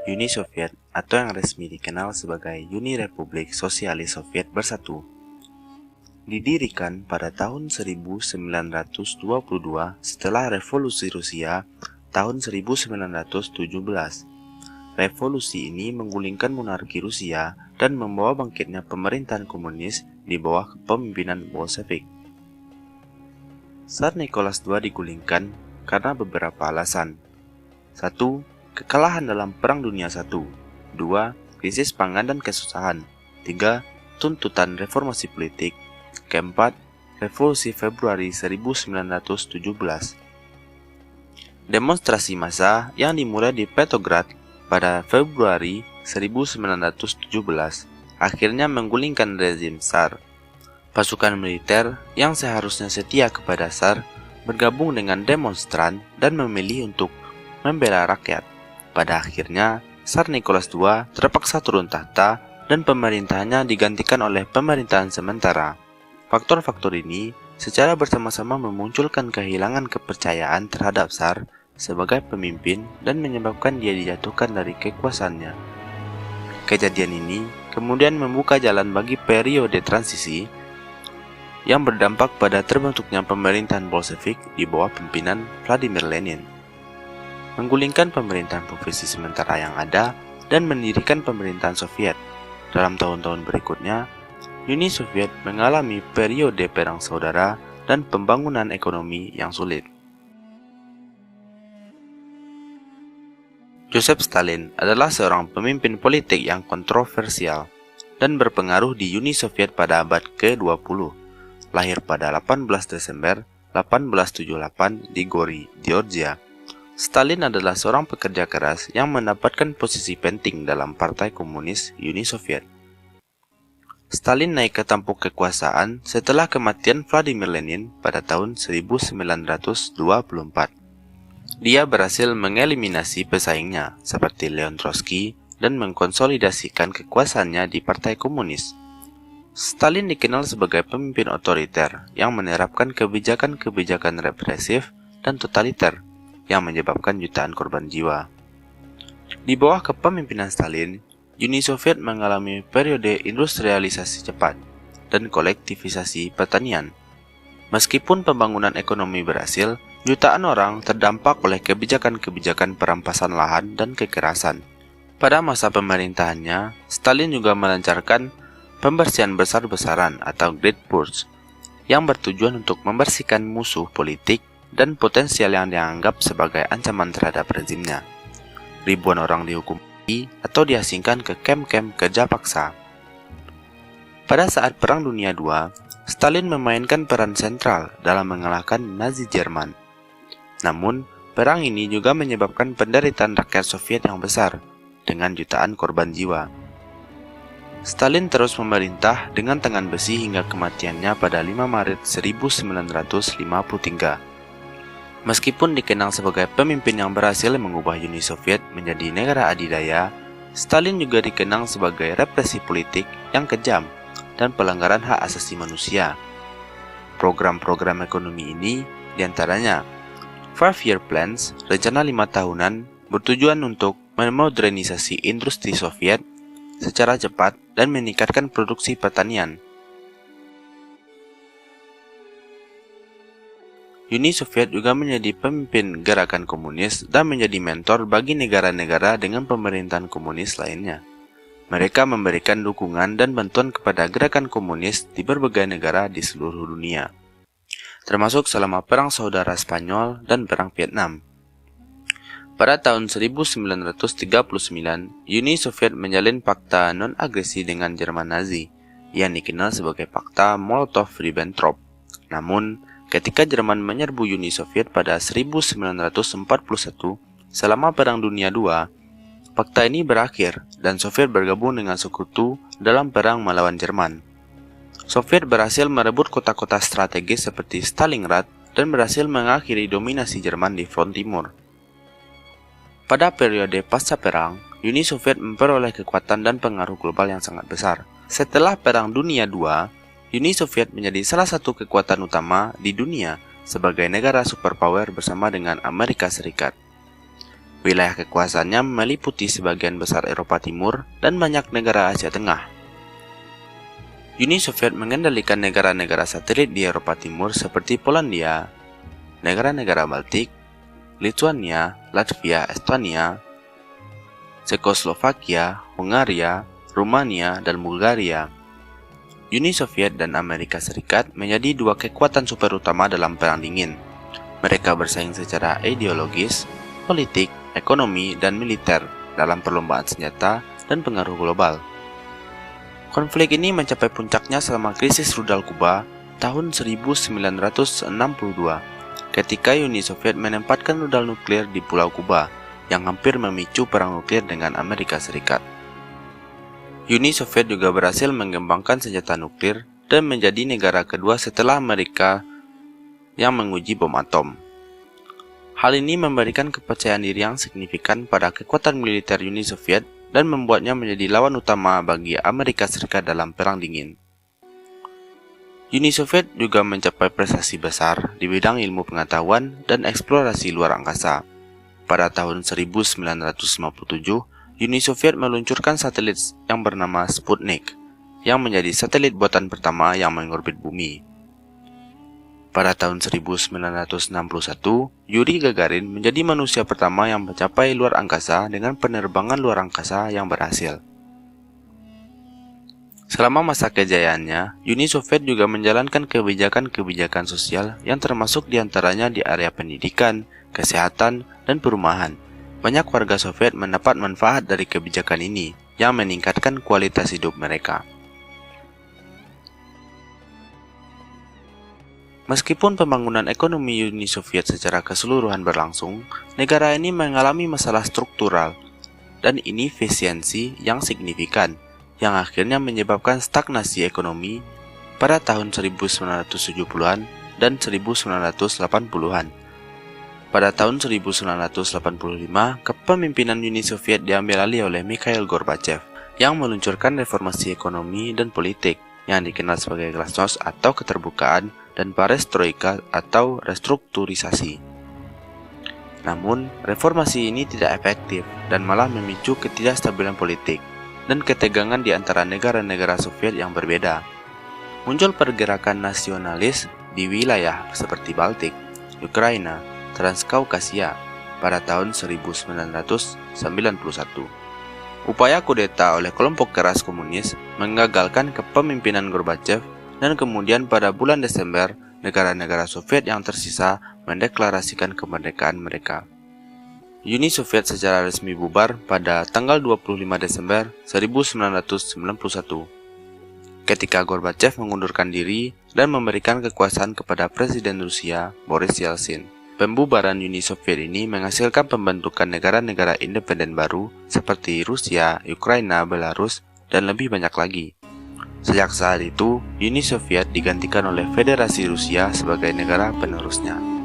Uni Soviet atau yang resmi dikenal sebagai Uni Republik Sosialis Soviet Bersatu. Didirikan pada tahun 1922 setelah Revolusi Rusia tahun 1917. Revolusi ini menggulingkan monarki Rusia dan membawa bangkitnya pemerintahan komunis di bawah kepemimpinan Bolshevik. Tsar Nicholas II digulingkan karena beberapa alasan. 1. Kekalahan dalam Perang Dunia I. 2. Krisis pangan dan kesusahan. 3. Tuntutan reformasi politik. Keempat, Revolusi Februari 1917. Demonstrasi massa yang dimulai di Petrograd pada Februari 1917 akhirnya menggulingkan rezim Tsar. Pasukan militer yang seharusnya setia kepada Tsar bergabung dengan demonstran dan memilih untuk membela rakyat. Pada akhirnya, Tsar Nicholas II terpaksa turun tahta dan pemerintahannya digantikan oleh pemerintahan sementara. Faktor-faktor ini secara bersama-sama memunculkan kehilangan kepercayaan terhadap Tsar sebagai pemimpin dan menyebabkan dia dijatuhkan dari kekuasaannya. Kejadian ini kemudian membuka jalan bagi periode transisi yang berdampak pada terbentuknya pemerintahan Bolshevik di bawah pimpinan Vladimir Lenin, menggulingkan pemerintahan provinsi sementara yang ada dan mendirikan pemerintahan Soviet. Dalam tahun-tahun berikutnya, Uni Soviet mengalami periode perang saudara dan pembangunan ekonomi yang sulit. Joseph Stalin adalah seorang pemimpin politik yang kontroversial dan berpengaruh di Uni Soviet pada abad ke-20. Lahir pada 18 Desember 1878 di Gori, Georgia. Stalin adalah seorang pekerja keras yang mendapatkan posisi penting dalam Partai Komunis Uni Soviet. Stalin naik ke tampuk kekuasaan setelah kematian Vladimir Lenin pada tahun 1924. Dia berhasil mengeliminasi pesaingnya seperti Leon Trotsky dan mengkonsolidasikan kekuasaannya di Partai Komunis. Stalin dikenal sebagai pemimpin otoriter yang menerapkan kebijakan-kebijakan represif dan totaliter yang menyebabkan jutaan korban jiwa. Di bawah kepemimpinan Stalin, Uni Soviet mengalami periode industrialisasi cepat dan kolektivisasi pertanian. Meskipun pembangunan ekonomi berhasil, jutaan orang terdampak oleh kebijakan-kebijakan perampasan lahan dan kekerasan. Pada masa pemerintahannya, Stalin juga melancarkan pembersihan besar-besaran atau Great Purge yang bertujuan untuk membersihkan musuh politik dan potensial yang dianggap sebagai ancaman terhadap rezimnya. Ribuan orang dihukum mati atau diasingkan ke kamp-kamp kerja paksa. Pada saat Perang Dunia II, Stalin memainkan peran sentral dalam mengalahkan Nazi Jerman. Namun, perang ini juga menyebabkan penderitaan rakyat Soviet yang besar, dengan jutaan korban jiwa. Stalin terus memerintah dengan tangan besi hingga kematiannya pada 5 Maret 1953. Meskipun dikenal sebagai pemimpin yang berhasil mengubah Uni Soviet menjadi negara adidaya, Stalin juga dikenal sebagai represi politik yang kejam dan pelanggaran hak asasi manusia. Program-program ekonomi ini diantaranya 5-Year Plans, rencana 5 tahunan, bertujuan untuk memodernisasi industri Soviet secara cepat dan meningkatkan produksi pertanian. Uni Soviet juga menjadi pemimpin gerakan komunis dan menjadi mentor bagi negara-negara dengan pemerintahan komunis lainnya. Mereka memberikan dukungan dan bantuan kepada gerakan komunis di berbagai negara di seluruh dunia, termasuk selama Perang Saudara Spanyol dan Perang Vietnam. Pada tahun 1939, Uni Soviet menjalin fakta non-agresi dengan Jerman Nazi, yang dikenal sebagai Fakta Molotov-Ribbentrop. Namun, ketika Jerman menyerbu Uni Soviet pada 1941 selama Perang Dunia II, fakta ini berakhir dan Soviet bergabung dengan sekutu dalam perang melawan Jerman. Soviet berhasil merebut kota-kota strategis seperti Stalingrad dan berhasil mengakhiri dominasi Jerman di front timur. Pada periode pasca perang, Uni Soviet memperoleh kekuatan dan pengaruh global yang sangat besar. Setelah Perang Dunia II, Uni Soviet menjadi salah satu kekuatan utama di dunia sebagai negara superpower bersama dengan Amerika Serikat. Wilayah kekuasaannya meliputi sebagian besar Eropa Timur dan banyak negara Asia Tengah. Uni Soviet mengendalikan negara-negara satelit di Eropa Timur seperti Polandia, negara-negara Baltik, Lithuania, Latvia, Estonia, Cekoslovakia, Hungaria, Rumania, dan Bulgaria. Uni Soviet dan Amerika Serikat menjadi dua kekuatan super utama dalam Perang Dingin. Mereka bersaing secara ideologis, politik, ekonomi, dan militer dalam perlombaan senjata dan pengaruh global. Konflik ini mencapai puncaknya selama krisis rudal Kuba tahun 1962, ketika Uni Soviet menempatkan rudal nuklir di Pulau Kuba yang hampir memicu perang nuklir dengan Amerika Serikat. Uni Soviet juga berhasil mengembangkan senjata nuklir dan menjadi negara kedua setelah Amerika yang menguji bom atom. Hal ini memberikan kepercayaan diri yang signifikan pada kekuatan militer Uni Soviet dan membuatnya menjadi lawan utama bagi Amerika Serikat dalam Perang Dingin. Uni Soviet juga mencapai prestasi besar di bidang ilmu pengetahuan dan eksplorasi luar angkasa. Pada tahun 1957, Uni Soviet meluncurkan satelit yang bernama Sputnik, yang menjadi satelit buatan pertama yang mengorbit bumi. Pada tahun 1961, Yuri Gagarin menjadi manusia pertama yang mencapai luar angkasa dengan penerbangan luar angkasa yang berhasil. Selama masa kejayaannya, Uni Soviet juga menjalankan kebijakan-kebijakan sosial yang termasuk diantaranya di area pendidikan, kesehatan, dan perumahan. Banyak warga Soviet mendapat manfaat dari kebijakan ini yang meningkatkan kualitas hidup mereka. Meskipun pembangunan ekonomi Uni Soviet secara keseluruhan berlangsung, negara ini mengalami masalah struktural dan inefisiensi yang signifikan, yang akhirnya menyebabkan stagnasi ekonomi pada tahun 1970-an dan 1980-an. Pada tahun 1985, kepemimpinan Uni Soviet diambil alih oleh Mikhail Gorbachev, yang meluncurkan reformasi ekonomi dan politik yang dikenal sebagai glasnost atau keterbukaan, dan perestroika atau restrukturisasi. Namun, reformasi ini tidak efektif dan malah memicu ketidakstabilan politik dan ketegangan di antara negara-negara Soviet yang berbeda. Muncul pergerakan nasionalis di wilayah seperti Baltik, Ukraina, Transkaukasia pada tahun 1991. Upaya kudeta oleh kelompok keras komunis menggagalkan kepemimpinan Gorbachev, dan kemudian pada bulan Desember, negara-negara Soviet yang tersisa mendeklarasikan kemerdekaan mereka. Uni Soviet secara resmi bubar pada tanggal 25 Desember 1991, ketika Gorbachev mengundurkan diri dan memberikan kekuasaan kepada Presiden Rusia Boris Yeltsin. Pembubaran Uni Soviet ini menghasilkan pembentukan negara-negara independen baru seperti Rusia, Ukraina, Belarus, dan lebih banyak lagi. Sejak saat itu, Uni Soviet digantikan oleh Federasi Rusia sebagai negara penerusnya.